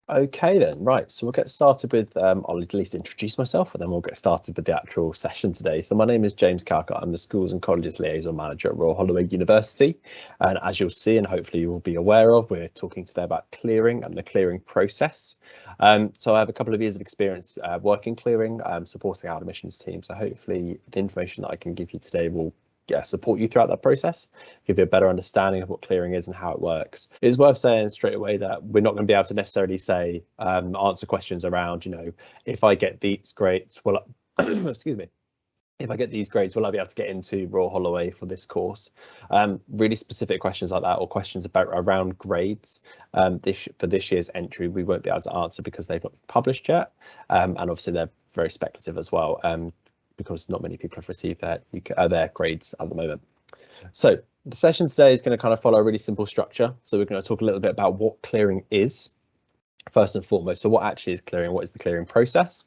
Okay then, right. So we'll get started with, I'll at least introduce myself and then we'll get started with the actual session today. So my name is James Calcott. I'm the Schools and Colleges Liaison Manager at Royal Holloway University. And as you'll see, and hopefully you will be aware of, we're talking today about clearing and the clearing process. So I have a couple of years of experience working clearing, supporting our admissions team. So hopefully the information that I can give you today will support you throughout that process, give you a better understanding of what clearing is and how it works. It's worth saying straight away that we're not going to be able to necessarily say answer questions around, if I get these grades, well, excuse me, if I get these grades, will I be able to get into Royal Holloway for this course? Really specific questions like that, or questions around grades for this year's entry, we won't be able to answer because they've not been published yet, and obviously they're very speculative as well. Because not many people have received their grades at the moment. So the session today is going to kind of follow a really simple structure. So we're going to talk a little bit about what clearing is, first and foremost. So what actually is clearing? What is the clearing process?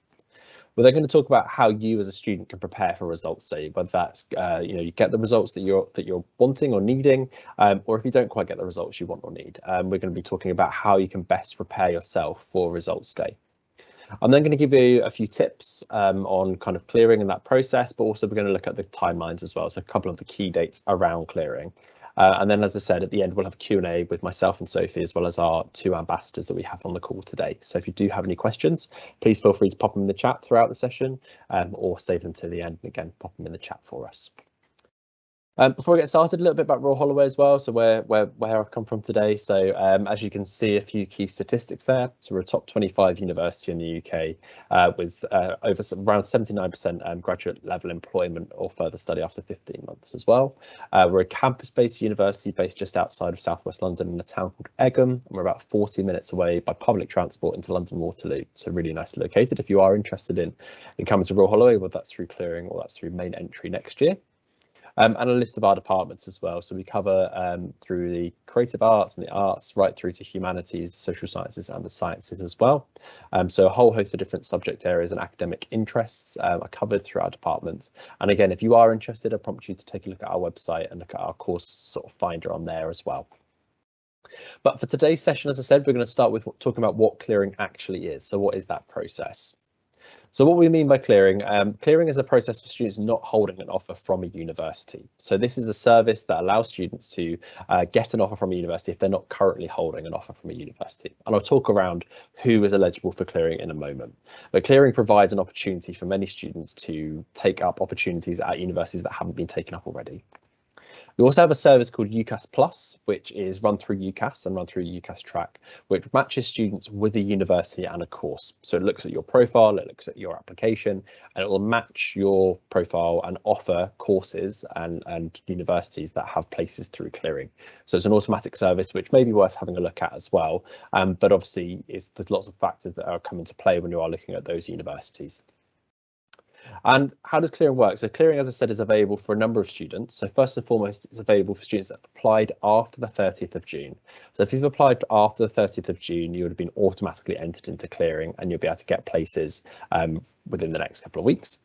We're then going to talk about how you as a student can prepare for results day, whether that's you get the results that you're wanting or needing, or if you don't quite get the results you want or need. We're going to be talking about how you can best prepare yourself for results day. I'm then going to give you a few tips on kind of clearing and that process, but also we're going to look at the timelines as well. So a couple of the key dates around clearing. And then, as I said, at the end, we'll have a Q&A with myself and Sophie, as well as our two ambassadors that we have on the call today. So if you do have any questions, please feel free to pop them in the chat throughout the session, or save them to the end and again, pop them in the chat for us. Before we get started, a little bit about Royal Holloway as well, so where I've come from today. So as you can see, a few key statistics there. So we're a top 25 university in the UK with over around 79% graduate level employment or further study after 15 months as well. We're a campus-based university based just outside of southwest London in a town called Egham, and we're about 40 minutes away by public transport into London Waterloo. So really nicely located if you are interested in coming to Royal Holloway, whether that's through clearing or that's through main entry next year. And a list of our departments as well. So we cover through the creative arts and the arts, right through to humanities, social sciences and the sciences as well. So a whole host of different subject areas and academic interests are covered through our department. And again, if you are interested, I prompt you to take a look at our website and look at our course sort of finder on there as well. But for today's session, as I said, we're going to start with talking about what clearing actually is. So what is that process? So what we mean by clearing, clearing is a process for students not holding an offer from a university. So this is a service that allows students to get an offer from a university if they're not currently holding an offer from a university. And I'll talk around who is eligible for clearing in a moment. But clearing provides an opportunity for many students to take up opportunities at universities that haven't been taken up already. We also have a service called UCAS Plus, which is run through UCAS and run through UCAS Track, which matches students with a university and a course. So it looks at your profile, it looks at your application, and it will match your profile and offer courses and universities that have places through clearing. So it's an automatic service, which may be worth having a look at as well. But obviously, there's lots of factors that are coming to play when you are looking at those universities. And how does clearing work? So clearing, as I said, is available for a number of students. So first and foremost, it's available for students that have applied after the 30th of June. So if you've applied after the 30th of June, you would have been automatically entered into clearing and you'll be able to get places within the next couple of weeks.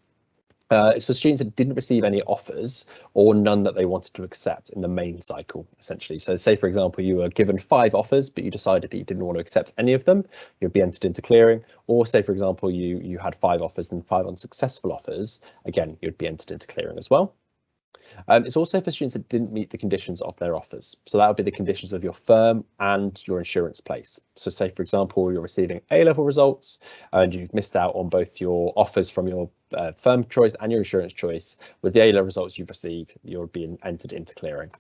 It's for students that didn't receive any offers or none that they wanted to accept in the main cycle, essentially. So say, for example, you were given 5 offers, but you decided that you didn't want to accept any of them, you'd be entered into clearing. Or say, for example, you had 5 offers and 5 unsuccessful offers, again, you'd be entered into clearing as well. It's also for students that didn't meet the conditions of their offers. So that would be the conditions of your firm and your insurance place. So say, for example, you're receiving A-level results and you've missed out on both your offers from your firm choice and your insurance choice. With the A-level results you've received, you're being entered into clearing.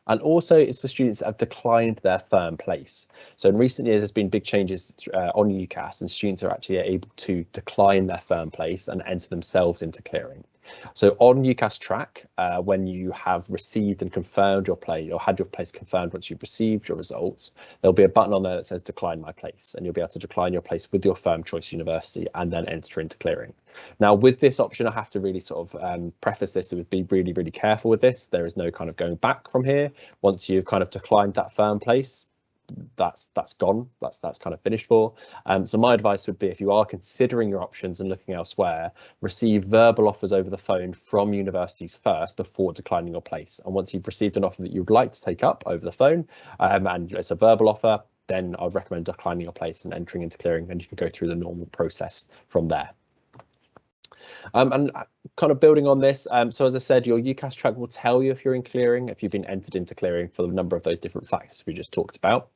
And also it's for students that have declined their firm place. So in recent years, there's been big changes on UCAS and students are actually able to decline their firm place and enter themselves into clearing. So on UCAS Track, when you have received and confirmed your place or had your place confirmed once you've received your results, there'll be a button on there that says decline my place, and you'll be able to decline your place with your firm choice university and then enter into clearing. Now with this option, I have to really sort of preface this with be really, really careful with this. There is no kind of going back from here. Once you've kind of declined that firm place, that's gone, that's kind of finished for. So my advice would be, if you are considering your options and looking elsewhere, receive verbal offers over the phone from universities first before declining your place. And once you've received an offer that you'd like to take up over the phone, and it's a verbal offer, then I'd recommend declining your place and entering into clearing, and you can go through the normal process from there. And kind of building on this, so as I said, your UCAS track will tell you if you're in clearing, if you've been entered into clearing for a number of those different factors we just talked about.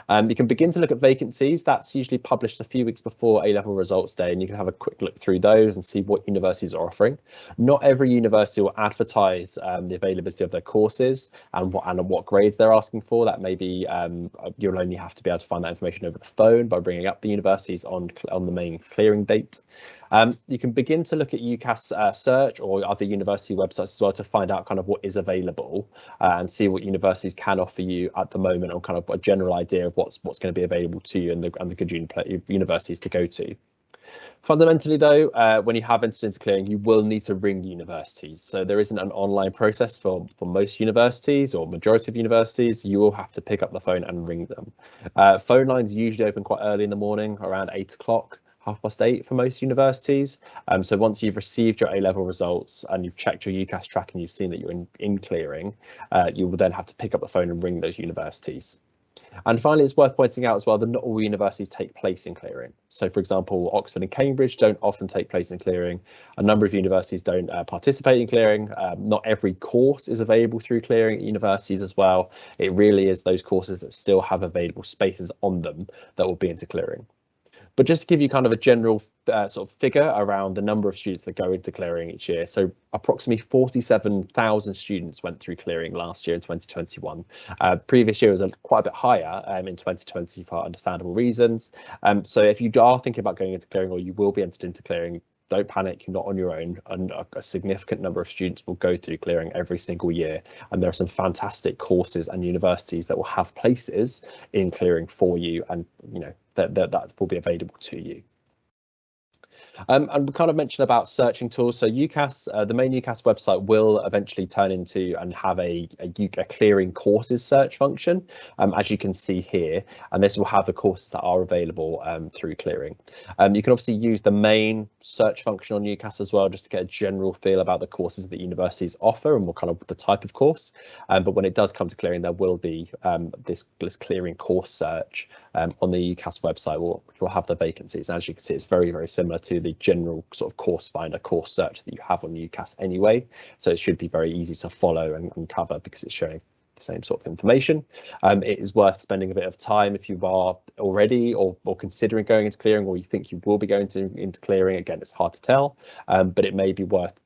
You can begin to look at vacancies. That's usually published a few weeks before A-level results day, and you can have a quick look through those and see what universities are offering. Not every university will advertise the availability of their courses and what grades they're asking for. That may be you'll only have to be able to find that information over the phone by bringing up the universities on the main clearing date. You can begin to look at UCAS search or other university websites as well to find out kind of what is available and see what universities can offer you at the moment, or kind of a general idea of what's going to be available to you and the good universities to go to. Fundamentally, though, when you have entered into clearing, you will need to ring universities. So there isn't an online process for most universities or majority of universities. You will have to pick up the phone and ring them. Phone lines usually open quite early in the morning, around 8 o'clock. 8:30 for most universities. So once you've received your A-level results and you've checked your UCAS track and you've seen that you're in clearing, you will then have to pick up the phone and ring those universities. And finally, it's worth pointing out as well that not all universities take place in clearing. So, for example, Oxford and Cambridge don't often take place in clearing. A number of universities don't participate in clearing. Not every course is available through clearing at universities as well. It really is those courses that still have available spaces on them that will be into clearing. But just to give you kind of a general sort of figure around the number of students that go into clearing each year. So approximately 47,000 students went through clearing last year in 2021. Previous year was quite a bit higher in 2020 for understandable reasons. So if you are thinking about going into clearing, or you will be entered into clearing, don't panic, you're not on your own, and a significant number of students will go through clearing every single year, and there are some fantastic courses and universities that will have places in clearing for you, and you know that will be available to you. And we kind of mentioned about searching tools. So UCAS, the main UCAS website will eventually turn into and have a clearing courses search function, as you can see here, and this will have the courses that are available through clearing. You can obviously use the main search function on UCAS as well, just to get a general feel about the courses that universities offer and what kind of the type of course. But when it does come to clearing, there will be this clearing course search on the UCAS website. We'll have the vacancies. And as you can see, it's very, very similar to the general sort of course finder, course search that you have on UCAS anyway. So it should be very easy to follow and cover because it's showing the same sort of information. It is worth spending a bit of time if you are already or considering going into clearing, or you think you will be going into clearing. Again, it's hard to tell, but it may be worth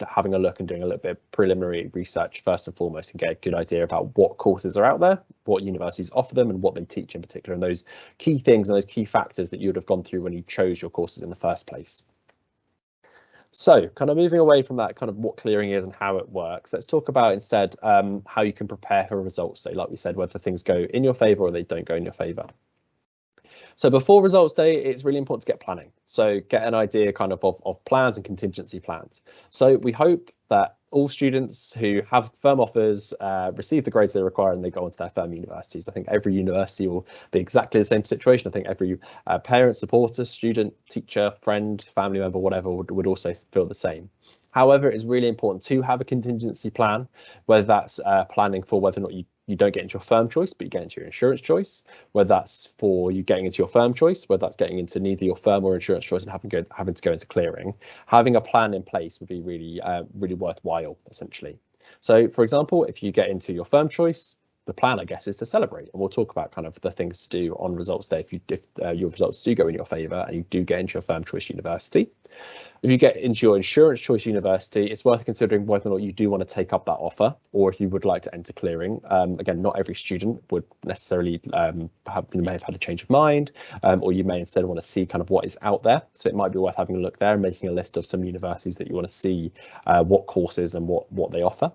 having a look and doing a little bit of preliminary research first and foremost, and get a good idea about what courses are out there, what universities offer them, and what they teach in particular, and those key things and those key factors that you would have gone through when you chose your courses in the first place. So kind of moving away from that kind of what clearing is and how it works, let's talk about instead how you can prepare for results day, like we said, whether things go in your favour or they don't go in your favour. So before results day, it's really important to get planning. So get an idea kind of plans and contingency plans. So we hope that all students who have firm offers receive the grades they require and they go on to their firm universities. I think every university will be exactly the same situation. I think every parent, supporter, student, teacher, friend, family member, whatever would also feel the same. However, it's really important to have a contingency plan, whether that's planning for whether or not you don't get into your firm choice, but you get into your insurance choice, whether that's for you getting into your firm choice, whether that's getting into neither your firm or insurance choice and having to go into clearing. Having a plan in place would be really worthwhile, essentially. So, for example, if you get into your firm choice, the plan, I guess, is to celebrate, and we'll talk about kind of the things to do on results day if your results do go in your favour and you do get into your firm choice university. If you get into your insurance choice university, it's worth considering whether or not you do want to take up that offer, or if you would like to enter clearing. Again, not every student would necessarily you may have had a change of mind, or you may instead want to see kind of what is out there. So it might be worth having a look there and making a list of some universities that you want to see what courses and what they offer.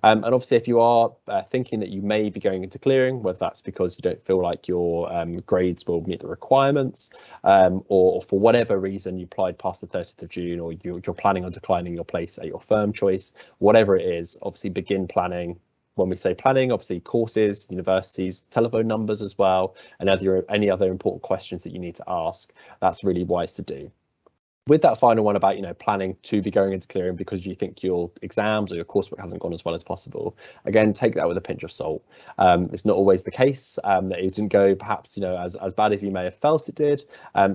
And obviously, if you are thinking that you may be going into clearing, whether that's because you don't feel like your grades will meet the requirements, or for whatever reason you applied past the 30th of June, or you're planning on declining your place at your firm choice, whatever it is, obviously begin planning. When we say planning, obviously courses, universities, telephone numbers as well, and any other important questions that you need to ask. That's really wise to do. With that final one about, planning to be going into clearing because you think your exams or your coursework hasn't gone as well as possible, again, take that with a pinch of salt. It's not always the case that it didn't go perhaps, as bad as you may have felt it did.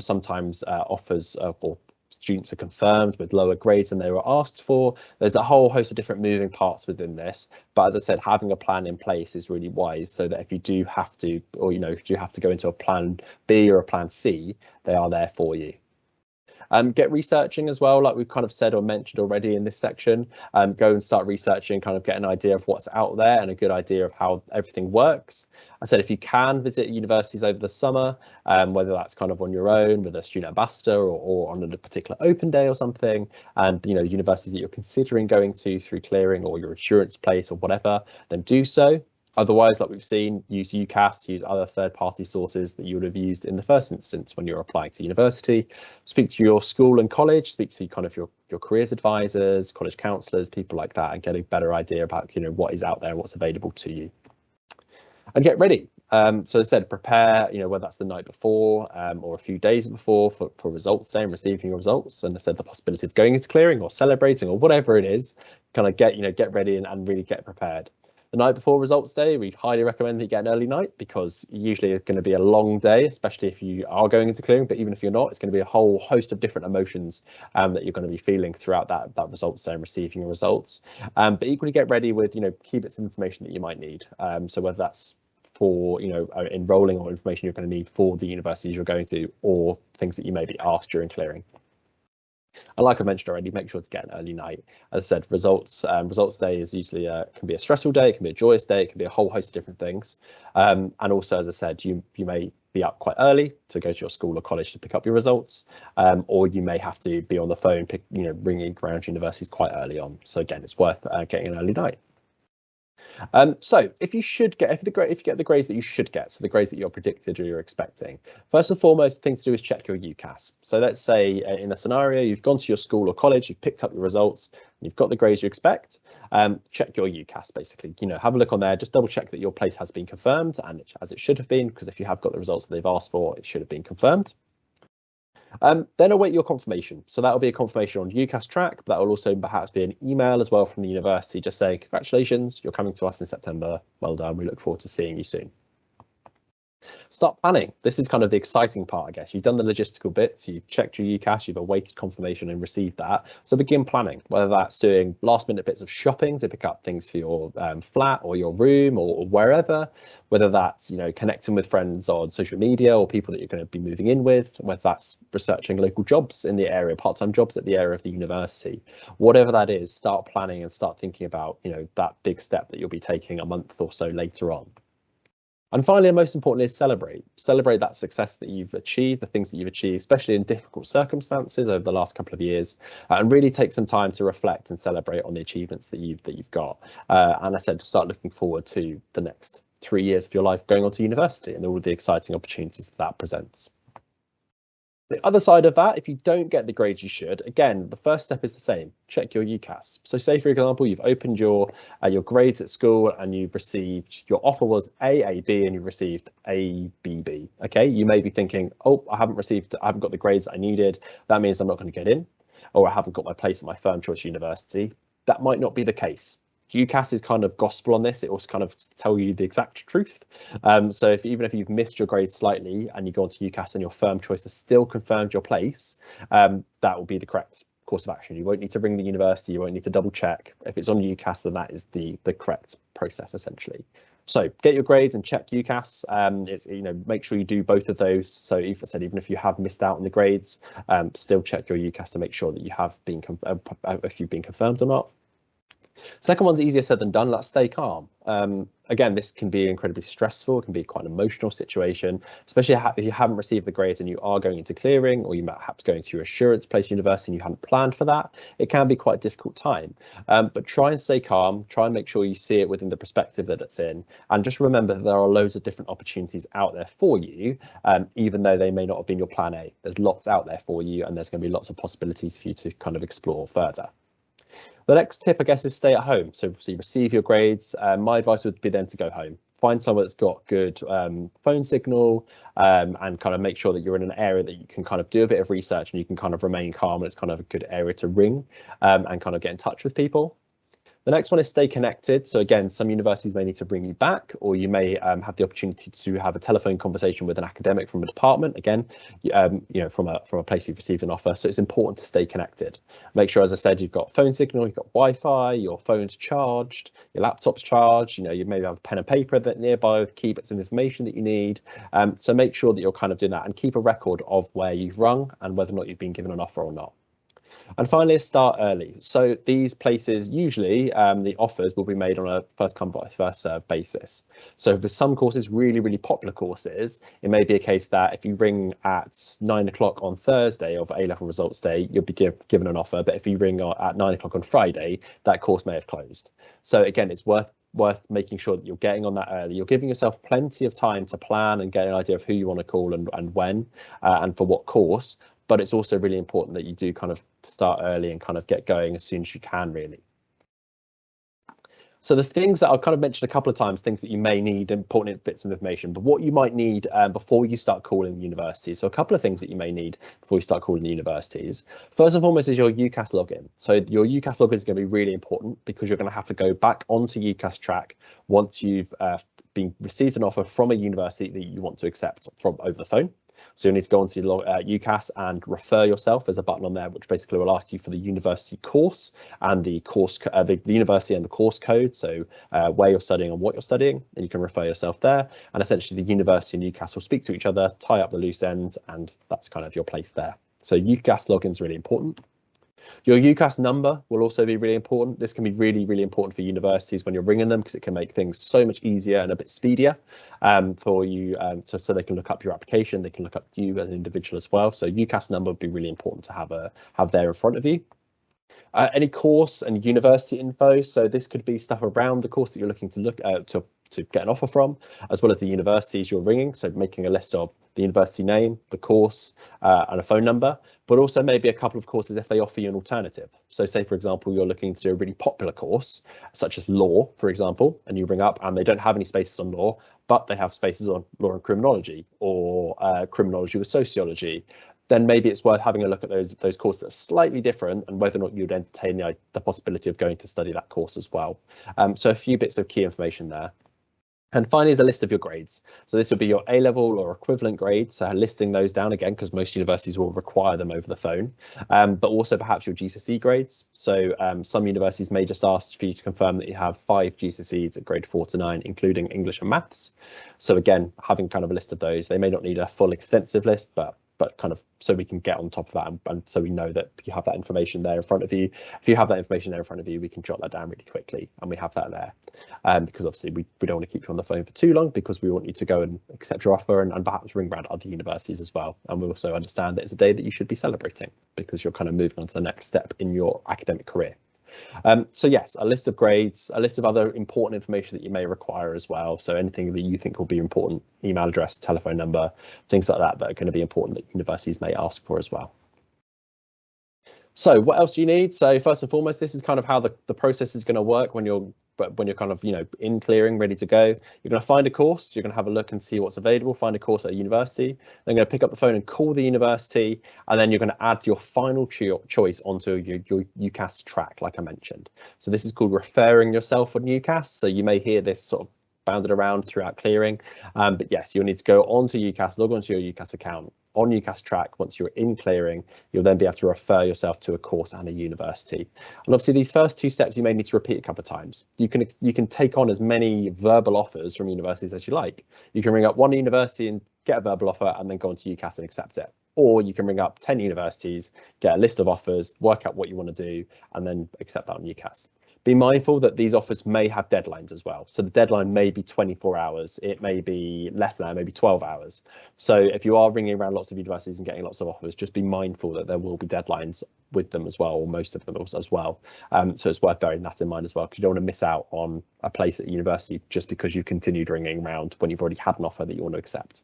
Sometimes offers or students are confirmed with lower grades than they were asked for. There's a whole host of different moving parts within this. But as I said, having a plan in place is really wise so that if you do have to, or, if you have to go into a plan B or a plan C, they are there for you. Get researching as well, like we've kind of said or mentioned already in this section. Go and start researching, kind of get an idea of what's out there and a good idea of how everything works. I said if you can visit universities over the summer, whether that's kind of on your own with a student ambassador or on a particular open day or something, and universities that you're considering going to through clearing or your insurance place or whatever, then do so. Otherwise, like we've seen, use UCAS, use other third-party sources that you would have used in the first instance when you're applying to university. Speak to your school and college, speak to kind of your careers advisors, college counsellors, people like that, and get a better idea about what is out there and what's available to you. And get ready. So as I said, prepare, whether that's the night before or a few days before for results day and receiving your results. And I said the possibility of going into clearing or celebrating or whatever it is, kind of get ready and really get prepared. The night before results day, we highly recommend that you get an early night because usually it's going to be a long day, especially if you are going into clearing. But even if you're not, it's going to be a whole host of different emotions that you're going to be feeling throughout that results day and receiving your results. But equally get ready with key bits of information that you might need. So whether that's for enrolling or information you're going to need for the universities you're going to, or things that you may be asked during clearing. And like I mentioned already, make sure to get an early night. As I said, results day is usually can be a stressful day, it can be a joyous day, it can be a whole host of different things. And also, as I said, you may be up quite early to go to your school or college to pick up your results, or you may have to be on the phone, ringing around universities quite early on. So again, it's worth getting an early night. So if you get the grades that you should get, so the grades that you're predicted or you're expecting, first and foremost, the thing to do is check your UCAS. So let's say in a scenario, you've gone to your school or college, you've picked up your results, you've got the grades you expect. Check your UCAS, basically, have a look on there, just double check that your place has been confirmed and as it should have been, because if you have got the results that they've asked for, it should have been confirmed. Then await your confirmation. So that will be a confirmation on UCAS Track, but that will also perhaps be an email as well from the university just saying, congratulations, you're coming to us in September. Well done. We look forward to seeing you soon. Start planning. This is kind of the exciting part, I guess. You've done the logistical bits, you've checked your UCAS, you've awaited confirmation and received that. So begin planning, whether that's doing last minute bits of shopping to pick up things for your flat or your room or wherever, whether that's connecting with friends on social media or people that you're going to be moving in with, whether that's researching local jobs in the area, part-time jobs at the area of the university, whatever that is, start planning and start thinking about that big step that you'll be taking a month or so later on. And finally, and most importantly, is celebrate that success that you've achieved, the things that you've achieved, especially in difficult circumstances over the last couple of years, and really take some time to reflect and celebrate on the achievements that you've got. And I said, start looking forward to the next 3 years of your life going on to university and all the exciting opportunities that presents. The other side of that, if you don't get the grades you should, again, the first step is the same. Check your UCAS. So say, for example, you've opened your grades at school and you've received, your offer was A, B, and you've received A, B, B. Okay, you may be thinking, oh, I haven't got the grades I needed. That means I'm not going to get in, or I haven't got my place at my firm choice university. That might not be the case. UCAS is kind of gospel on this. It will kind of tell you the exact truth. So even if you've missed your grade slightly and you go onto UCAS and your firm choice has still confirmed your place, that will be the correct course of action. You won't need to ring the university. You won't need to double check. If it's on UCAS, then that is the correct process, essentially. So get your grades and check UCAS. It's make sure you do both of those. So even if you have missed out on the grades, still check your UCAS to make sure that you have been if you've been confirmed or not. Second one's easier said than done. Let's stay calm. Again, this can be incredibly stressful. It can be quite an emotional situation, especially if you haven't received the grades and you are going into clearing, or you might perhaps going to your assurance place university and you hadn't planned for that. It can be quite a difficult time, but try and stay calm. Try and make sure you see it within the perspective that it's in, and just remember that there are loads of different opportunities out there for you, even though they may not have been your plan A. There's lots out there for you, and there's going to be lots of possibilities for you to kind of explore further. The next tip, I guess, is stay at home. So you receive your grades. My advice would be then to go home. find somewhere that's got good phone signal, and kind of make sure that you're in an area that you can kind of do a bit of research and you can kind of remain calm, and it's kind of a good area to ring and kind of get in touch with people. The next one is stay connected. So again, some universities may need to bring you back, or you may have the opportunity to have a telephone conversation with an academic from a department. Again, from a place you've received an offer. So it's important to stay connected. Make sure, as I said, you've got phone signal, you've got Wi-Fi, your phone's charged, your laptop's charged. You maybe have a pen and paper that nearby with key bits of information that you need. So make sure that you're kind of doing that, and keep a record of where you've rung and whether or not you've been given an offer or not. And finally, start early. So these places, usually the offers will be made on a first come by first serve basis. So for some courses, really, really popular courses, it may be a case that if you ring at 9 o'clock on Thursday of A-level results day, you'll be given an offer. But if you ring at 9 o'clock on Friday, that course may have closed. So again, it's worth making sure that you're getting on that early. You're giving yourself plenty of time to plan and get an idea of who you want to call and when and for what course. But it's also really important that you do kind of start early and kind of get going as soon as you can, really. So the things that I've kind of mentioned a couple of times, things that you may need, important bits of information, but what you might need before you start calling universities. So a couple of things that you may need before you start calling the universities. First and foremost is your UCAS login. So your UCAS login is going to be really important, because you're going to have to go back onto UCAS Track once you've received an offer from a university that you want to accept from over the phone. So you'll need to go onto UCAS and refer yourself. There's a button on there which basically will ask you for the university course and the course, the university and the course code. So where you're studying and what you're studying, and you can refer yourself there. And essentially the university and UCAS will speak to each other, tie up the loose ends, and that's kind of your place there. So UCAS login is really important. Your UCAS number will also be really important. This can be really, really important for universities when you're ringing them, because it can make things so much easier and a bit speedier for you, so they can look up your application, they can look up you as an individual as well. So UCAS number would be really important to have there in front of you. Any course and university info. So this could be stuff around the course that you're looking to look at to get an offer from, as well as the universities you're ringing. So making a list of the university name, the course, and a phone number, but also maybe a couple of courses if they offer you an alternative. So say, for example, you're looking to do a really popular course, such as law, for example, and you ring up and they don't have any spaces on law, but they have spaces on law and criminology, or criminology with sociology. Then maybe it's worth having a look at those courses that are slightly different, and whether or not you'd entertain the possibility of going to study that course as well. So a few bits of key information there. And finally is a list of your grades. So this would be your A-level or equivalent grades, so listing those down again, because most universities will require them over the phone, but also perhaps your GCSE grades. So some universities may just ask for you to confirm that you have 5 GCSEs at grade 4 to 9, including English and maths. So again, having kind of a list of those. They may not need a full extensive list, but kind of so we can get on top of that, and so we know that you have that information there in front of you. If you have that information there in front of you, we can jot that down really quickly, and we have that there. Because obviously we don't want to keep you on the phone for too long, because we want you to go and accept your offer and perhaps ring around other universities as well. And we also understand that it's a day that you should be celebrating, because you're kind of moving on to the next step in your academic career. So yes, a list of grades, a list of other important information that you may require as well. So anything that you think will be important, email address, telephone number, things like that are going to be important that universities may ask for as well. So what else do you need? So first and foremost, this is kind of how the process is going to work when you're kind of, in clearing, ready to go. You're going to find a course, you're going to have a look and see what's available, find a course at a university, then going to pick up the phone and call the university, and then you're going to add your final choice onto your UCAS track, like I mentioned. So this is called referring yourself on UCAS. So you may hear this sort of bounded around throughout clearing, but yes, you'll need to go onto UCAS, log onto your UCAS account on UCAS Track. Once you're in clearing, you'll then be able to refer yourself to a course and a university. And obviously these first 2 steps you may need to repeat a couple of times. You can take on as many verbal offers from universities as you like. You can ring up one university and get a verbal offer and then go onto UCAS and accept it. Or you can ring up 10 universities, get a list of offers, work out what you want to do, and then accept that on UCAS. Be mindful that these offers may have deadlines as well. So the deadline may be 24 hours. It may be less than that, maybe 12 hours. So if you are ringing around lots of universities and getting lots of offers, just be mindful that there will be deadlines with them as well, or most of them as well. So it's worth bearing that in mind as well, because you don't want to miss out on a place at university just because you've continued ringing around when you've already had an offer that you want to accept.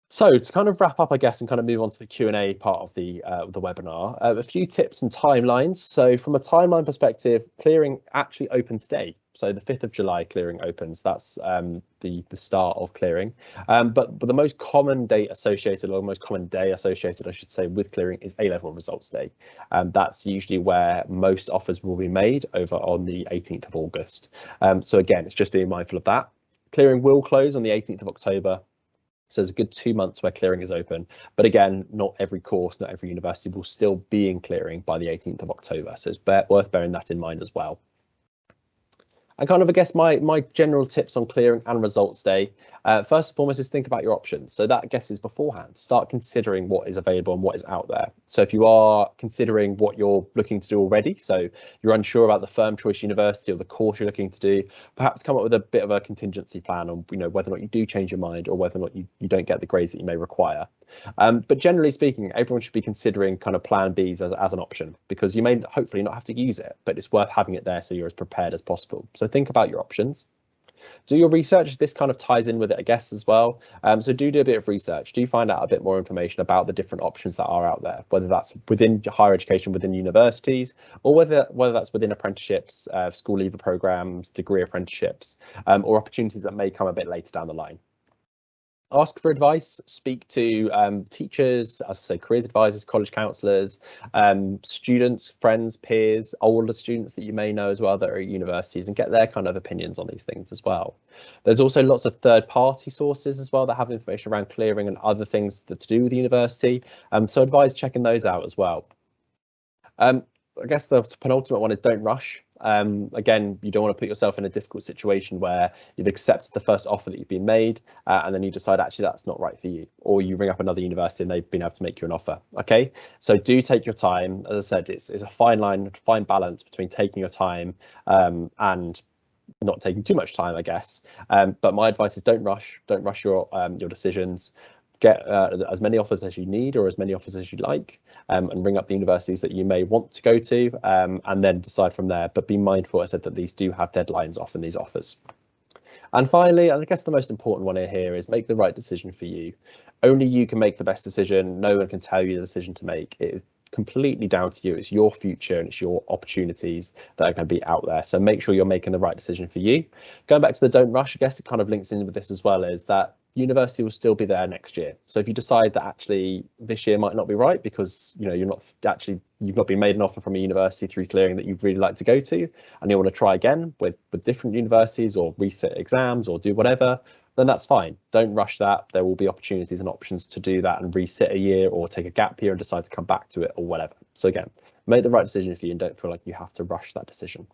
So to kind of wrap up, I guess, and kind of move on to the Q&A part of the webinar, a few tips and timelines. So from a timeline perspective, clearing actually open today. So the 5th of July clearing opens. That's the start of clearing. But the most common date associated, or the most common day associated, I should say, with clearing is A-level results day. That's usually where most offers will be made over on the 18th of August. So again, it's just being mindful of that. Clearing will close on the 18th of October. So there's a good 2 months where clearing is open. But again, not every course, not every university will still be in clearing by the 18th of October. So it's worth bearing that in mind as well. And kind of, I guess, my general tips on clearing and results day, first and foremost, is think about your options. So that, I guess, is beforehand. Start considering what is available and what is out there. So if you are considering what you're looking to do already, so you're unsure about the firm choice university or the course you're looking to do, perhaps come up with a bit of a contingency plan on, whether or not you do change your mind or whether or not you don't get the grades that you may require. But generally speaking, everyone should be considering kind of plan Bs as an option, because you may hopefully not have to use it, but it's worth having it there so you're as prepared as possible. So think about your options. Do your research. This kind of ties in with it, I guess, as well. So do a bit of research. Do find out a bit more information about the different options that are out there, whether that's within higher education, within universities, or whether that's within apprenticeships, school leaver programs, degree apprenticeships, or opportunities that may come a bit later down the line. Ask for advice, speak to teachers, as I say, careers advisors, college counsellors, students, friends, peers, older students that you may know as well that are at universities, and get their kind of opinions on these things as well. There's also lots of third-party sources as well that have information around clearing and other things that to do with the university. So advise checking those out as well. I guess the penultimate one is don't rush. Again, you don't want to put yourself in a difficult situation where you've accepted the first offer that you've been made and then you decide actually that's not right for you, or you ring up another university and they've been able to make you an offer. Okay, so do take your time. As I said, it's a fine line, fine balance between taking your time and not taking too much time, I guess. But my advice is don't rush your decisions. Get as many offers as you need or as many offers as you like, and ring up the universities that you may want to go to, and then decide from there. But be mindful, I said, that these do have deadlines often, these offers. And finally, and I guess the most important one here is make the right decision for you. Only you can make the best decision. No one can tell you the decision to make. It is completely down to you. It's your future and it's your opportunities that are going to be out there. So make sure you're making the right decision for you. Going back to the don't rush, I guess it kind of links in with this as well, is that university will still be there next year. So if you decide that actually this year might not be right because you've not been made an offer from a university through clearing that you'd really like to go to, and you want to try again with different universities or reset exams or do whatever, then that's fine. Don't rush that. There will be opportunities and options to do that and reset a year or take a gap year and decide to come back to it or whatever. So again, make the right decision for you and don't feel like you have to rush that decision.